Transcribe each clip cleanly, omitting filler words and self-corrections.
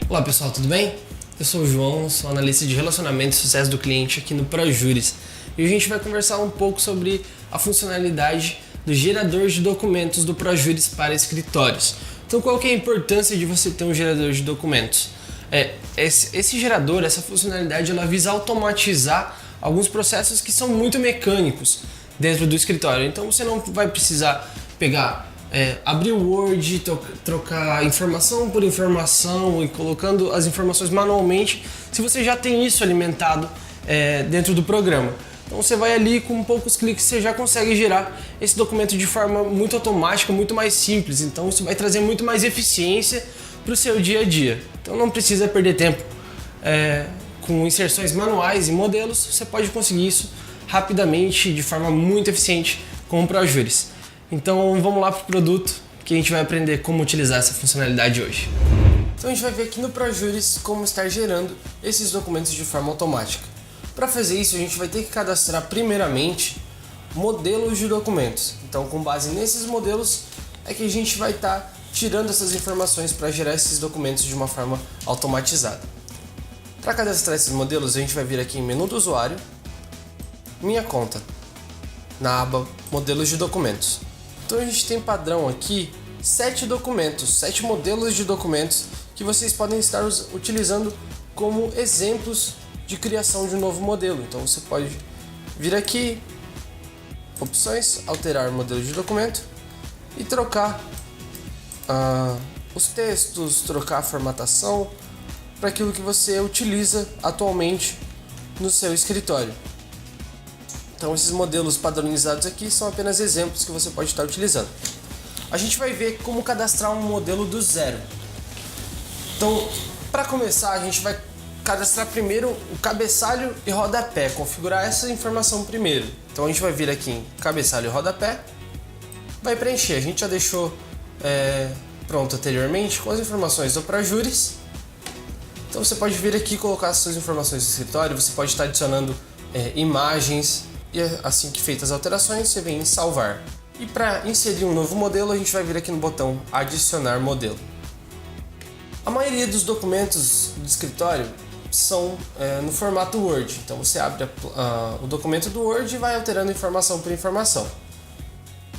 Olá pessoal, tudo bem? Eu sou o João, sou analista de relacionamento e sucesso do cliente aqui no ProJuris e a gente vai conversar um pouco sobre a funcionalidade do gerador de documentos do ProJuris para escritórios. Então, qual que é a importância de você ter um gerador de documentos? Esse gerador, essa funcionalidade, ela visa automatizar alguns processos que são muito mecânicos dentro do escritório. Então, você não vai precisar abrir o Word, trocar informação por informação e colocando as informações manualmente, se você já tem isso alimentado dentro do programa. Então você vai ali, com poucos cliques você já consegue gerar esse documento de forma muito automática, muito mais simples. Então isso vai trazer muito mais eficiência para o seu dia a dia. Então não precisa perder tempo com inserções manuais e modelos, você pode conseguir isso rapidamente, de forma muito eficiente com o ProJuris. Então vamos lá para o produto que a gente vai aprender como utilizar essa funcionalidade hoje. Então a gente vai ver aqui no ProJuris como estar gerando esses documentos de forma automática. Para fazer isso a gente vai ter que cadastrar primeiramente modelos de documentos. Então com base nesses modelos é que a gente vai estar tirando essas informações para gerar esses documentos de uma forma automatizada. Para cadastrar esses modelos a gente vai vir aqui em menu do usuário, minha conta, na aba modelos de documentos. Então a gente tem padrão aqui 7 modelos de documentos que vocês podem estar utilizando como exemplos de criação de um novo modelo. Então você pode vir aqui, opções, alterar modelo de documento e trocar os textos, trocar a formatação para aquilo que você utiliza atualmente no seu escritório. Então esses modelos padronizados aqui são apenas exemplos que você pode estar utilizando. A gente vai ver como cadastrar um modelo do zero. Então, para começar, a gente vai cadastrar primeiro o cabeçalho e rodapé, configurar essa informação primeiro. Então a gente vai vir aqui em cabeçalho e rodapé, vai preencher. A gente já deixou pronto anteriormente com as informações do ProJuris. Então você pode vir aqui e colocar as suas informações do escritório, você pode estar adicionando imagens. E assim que feitas as alterações, você vem em salvar. E para inserir um novo modelo, a gente vai vir aqui no botão adicionar modelo. A maioria dos documentos do escritório são no formato Word. Então você abre o documento do Word e vai alterando informação por informação.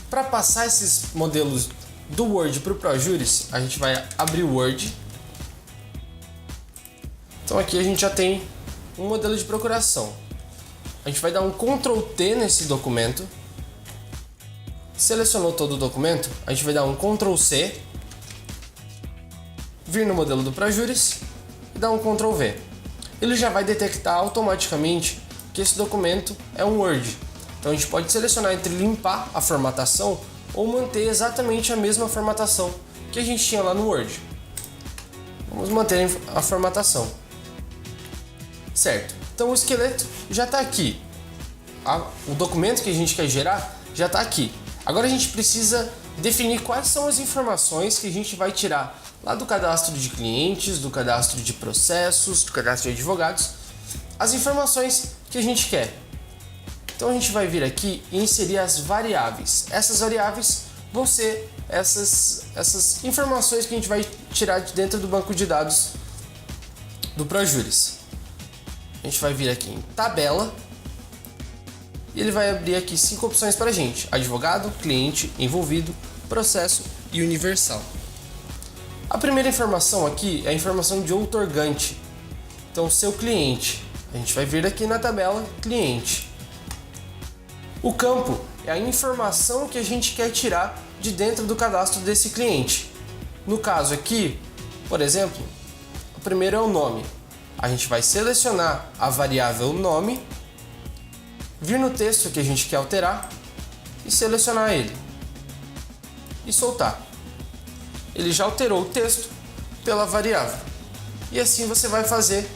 Para passar esses modelos do Word para o ProJuris, a gente vai abrir o Word. Então aqui a gente já tem um modelo de procuração. A gente vai dar um Ctrl T nesse documento. Selecionou todo o documento, a gente vai dar um Ctrl C, vir no modelo do ProJuris e dar um Ctrl V. Ele já vai detectar automaticamente que esse documento é um Word. Então a gente pode selecionar entre limpar a formatação ou manter exatamente a mesma formatação que a gente tinha lá no Word. Vamos manter a formatação. Certo. Então o esqueleto já está aqui. O documento que a gente quer gerar já está aqui. Agora a gente precisa definir quais são as informações que a gente vai tirar lá do cadastro de clientes, do cadastro de processos, do cadastro de advogados, as informações que a gente quer. Então a gente vai vir aqui e inserir as variáveis. Essas variáveis vão ser essas informações que a gente vai tirar de dentro do banco de dados do ProJuris. A gente vai vir aqui em tabela e ele vai abrir aqui 5 opções para a gente: advogado, cliente, envolvido, processo e universal. A primeira informação aqui é a informação de outorgante. Então, seu cliente. A gente vai vir aqui na tabela cliente. O campo é a informação que a gente quer tirar de dentro do cadastro desse cliente. No caso aqui, por exemplo, o primeiro é o nome. A gente vai selecionar a variável nome, vir no texto que a gente quer alterar e selecionar ele e soltar. Ele já alterou o texto pela variável e assim você vai fazer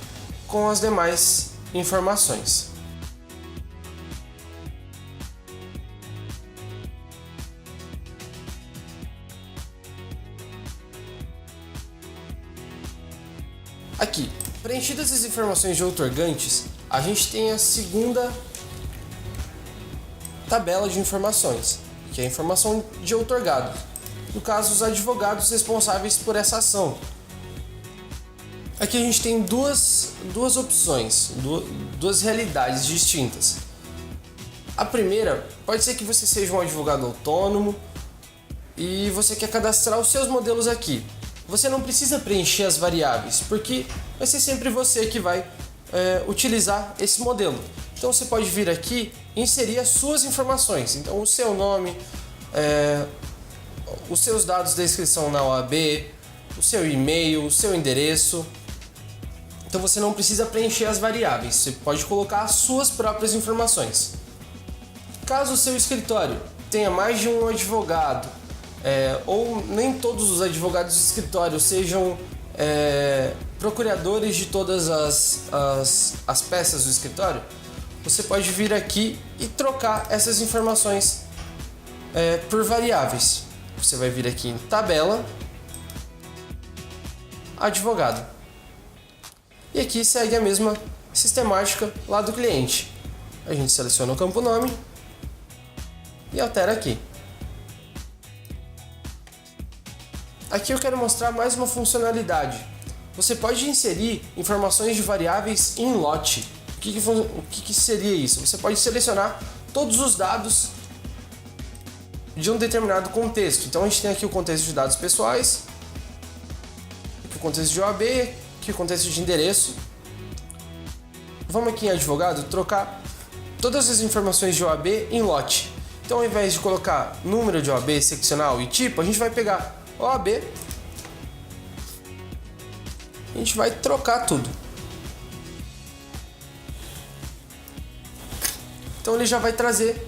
com as demais informações. Aqui, preenchidas as informações de outorgantes, a gente tem a segunda tabela de informações, que é a informação de outorgado. No caso, os advogados responsáveis por essa ação. Aqui a gente tem duas opções, duas realidades distintas. A primeira, pode ser que você seja um advogado autônomo e você quer cadastrar os seus modelos aqui. Você não precisa preencher as variáveis, porque vai ser sempre você que vai utilizar esse modelo. Então você pode vir aqui e inserir as suas informações. Então o seu nome, os seus dados da inscrição na OAB, o seu e-mail, o seu endereço. Então você não precisa preencher as variáveis, você pode colocar as suas próprias informações. Caso o seu escritório tenha mais de um advogado, ou nem todos os advogados do escritório sejam procuradores de todas as peças do escritório, você pode vir aqui e trocar essas informações por variáveis. Você vai vir aqui em tabela, advogado. E aqui segue a mesma sistemática lá do cliente. A gente seleciona o campo nome e altera aqui. Aqui eu quero mostrar mais uma funcionalidade. Você pode inserir informações de variáveis em lote. O que seria isso? Você pode selecionar todos os dados de um determinado contexto. Então a gente tem aqui o contexto de dados pessoais, aqui o contexto de OAB, aqui o contexto de endereço. Vamos aqui em advogado trocar todas as informações de OAB em lote. Então ao invés de colocar número de OAB, seccional e tipo, a gente vai pegar OAB, a gente vai trocar tudo. Então ele já vai trazer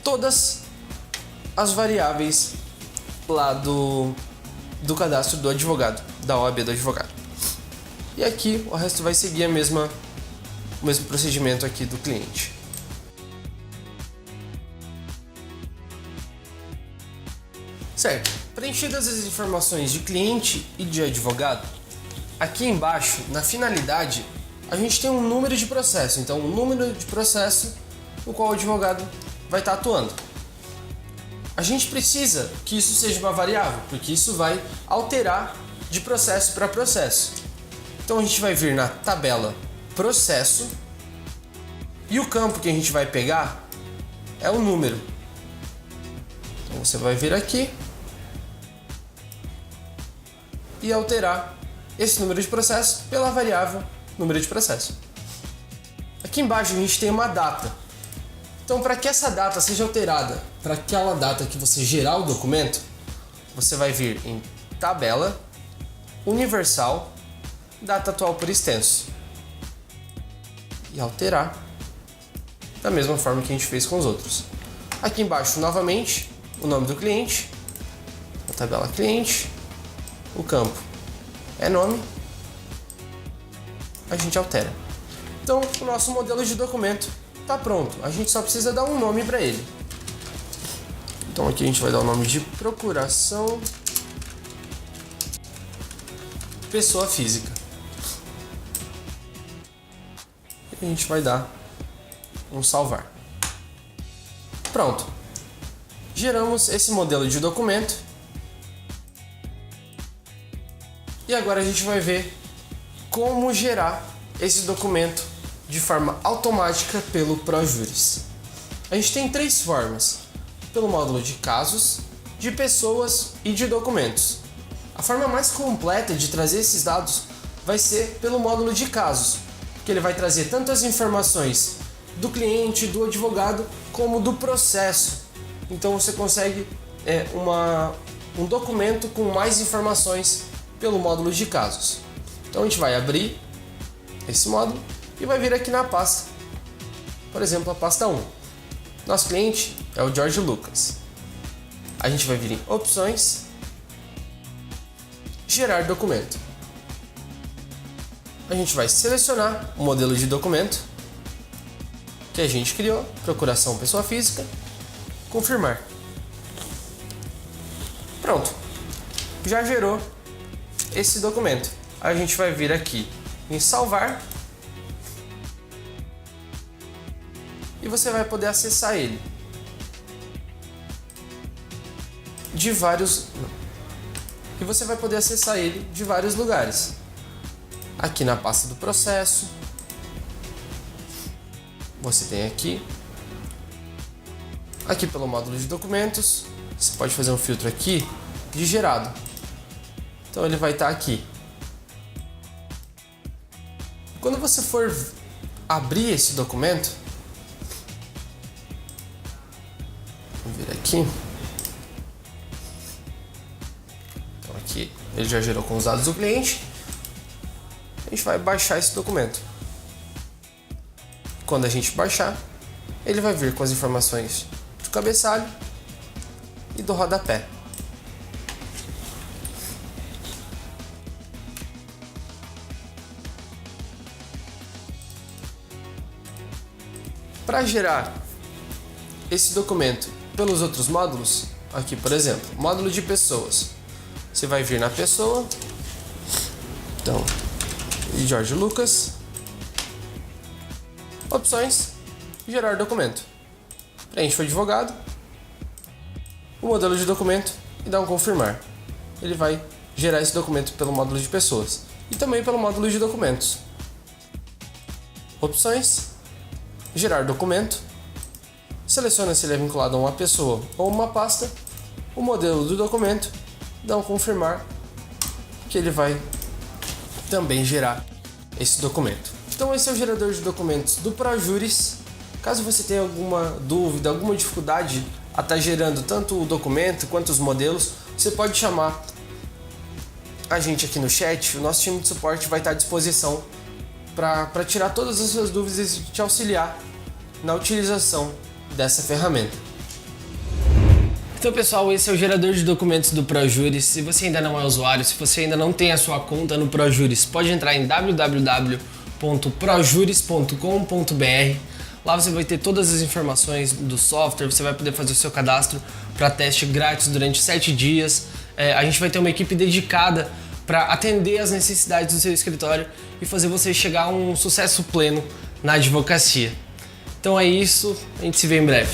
todas as variáveis lá do cadastro do advogado, da OAB do advogado. E aqui o resto vai seguir o mesmo procedimento aqui do cliente. Certo, preenchidas as informações de cliente e de advogado, aqui embaixo, na finalidade, a gente tem um número de processo. Então, o número de processo no qual o advogado vai estar atuando. A gente precisa que isso seja uma variável, porque isso vai alterar de processo para processo. Então, a gente vai vir na tabela processo e o campo que a gente vai pegar é o número. Então, você vai vir aqui e alterar esse número de processo pela variável número de processo. Aqui embaixo a gente tem uma data. Então, para que essa data seja alterada para aquela data que você gerar o documento, você vai vir em tabela, universal, data atual por extenso e alterar da mesma forma que a gente fez com os outros. Aqui embaixo, novamente, o nome do cliente, a tabela cliente, o campo é nome, a gente altera. Então, o nosso modelo de documento está pronto, a gente só precisa dar um nome para ele. Então aqui a gente vai dar o nome de procuração pessoa física. E a gente vai dar um salvar. Pronto. Geramos esse modelo de documento. E agora a gente vai ver como gerar esse documento de forma automática pelo ProJuris. A gente tem três formas: pelo módulo de casos, de pessoas e de documentos. A forma mais completa de trazer esses dados vai ser pelo módulo de casos, porque ele vai trazer tanto as informações do cliente, do advogado, como do processo. Então você consegue um documento com mais informações pelo módulo de casos. Então a gente vai abrir esse módulo e vai vir aqui na pasta, por exemplo, a pasta 1. Nosso cliente é o Jorge Lucas. A gente vai vir em opções, gerar documento. A gente vai selecionar o modelo de documento que a gente criou, procuração pessoa física, confirmar. Pronto, já gerou esse documento. A gente vai vir aqui em salvar e você vai poder acessar ele de vários lugares. Aqui na pasta do processo, você tem aqui pelo módulo de documentos, você pode fazer um filtro aqui de gerado. Então ele vai estar aqui. Quando você for abrir esse documento, vou vir aqui. Então aqui ele já gerou com os dados do cliente. A gente vai baixar esse documento. Quando a gente baixar, ele vai vir com as informações do cabeçalho e do rodapé. Para gerar esse documento pelos outros módulos, aqui por exemplo, módulo de pessoas, você vai vir na pessoa, então, Jorge Lucas, opções, gerar documento. Preenche o advogado, o modelo de documento e dá um confirmar. Ele vai gerar esse documento pelo módulo de pessoas e também pelo módulo de documentos. Opções, gerar documento, seleciona se ele é vinculado a uma pessoa ou uma pasta, o modelo do documento, dá um confirmar que ele vai também gerar esse documento. Então esse é o gerador de documentos do ProJuris. Caso você tenha alguma dúvida, alguma dificuldade a estar gerando tanto o documento quanto os modelos, você pode chamar a gente aqui no chat. O nosso time de suporte vai estar à disposição para tirar todas as suas dúvidas e te auxiliar na utilização dessa ferramenta. Então pessoal, esse é o gerador de documentos do ProJuris. Se você ainda não é usuário, se você ainda não tem a sua conta no ProJuris, pode entrar em www.projuris.com.br. Lá você vai ter todas as informações do software, você vai poder fazer o seu cadastro para teste grátis durante 7 dias. A gente vai ter uma equipe dedicada para atender as necessidades do seu escritório e fazer você chegar a um sucesso pleno na advocacia. Então é isso, a gente se vê em breve.